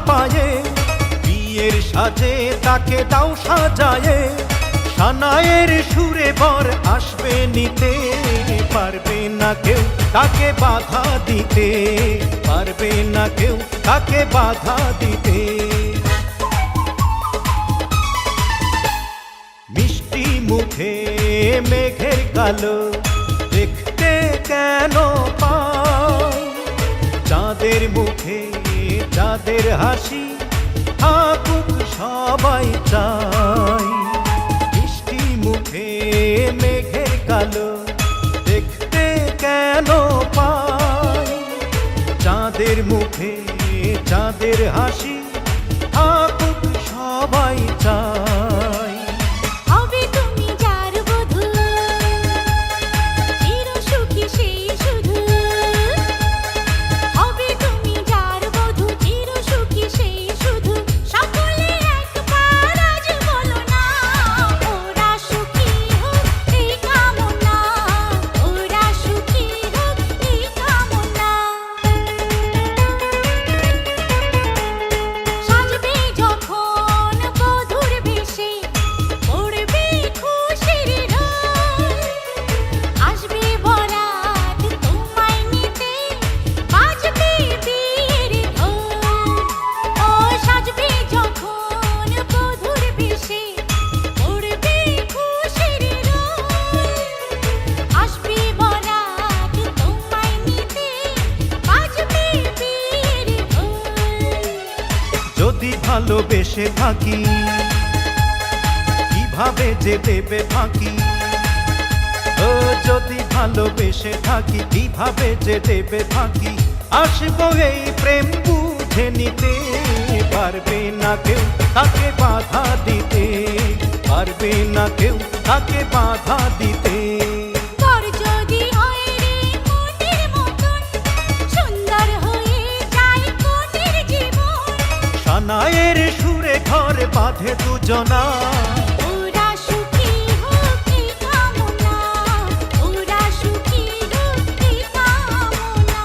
পায়ে, বিয়ের সাজে তাকে দাও সাজায়ে, সানায়ের সুরে বর আসবে নিতে, পারবে না কেউ তাকে বাধা দিতে, পারবে না কেউ তাকে বাধা দিতে। মিষ্টি মুখে মেঘের কালো দেখতে কেন পাই, চাঁদের মুখে চাঁদের হাসি থাকুক সবাই চাই। মিষ্টি মুখে মেঘের কালো দেখতে কেন পাই, চাঁদের মুখে চাঁদের হাসি থাকুক সবাই চাই। হবে তুমি যার বধূ, চির সুখী সেই শুধু। হবে তুমি যার বধূ, চির সুখী সেই শুধু। সকলে একবার আজ বলো না, ওরা সুখী হোক এই কামনা, ওরা সুখী হোক এই কামনা। সাজবে যখন বধূর বেশে, পড়বে খুশির রোল। আসবে বরাত তোমায় নিতে, বাজবে বিয়ের ঢোল। ও সাজবে যখন বধূর বেশে, পড়বে খুশির রোল। আসবে বরাত তোমায় নিতে, বাজবে বিয়ের ঢোল। যদি ভালোবেসে থাকি কিভাবে যে দেবে ফাঁকি, ও যদি ভালোবেসে থাকি কিভাবে যে দেবে ফাঁকি। আসবো এই প্রেম বুঝে নিতে, পারবে না কেউ তাকে বাধা দিতে, পারবে না কেউ তাকে বাধা দিতে। বর যদি হয় রে মনের মতন, সুন্দর হয়ে যায় কনের জীবন। সানায়ের সুরে ঘর বাঁধে দুজনা, ওরা সুখী হোক এই কামনা, ওরা সুখী হোক এই কামনা।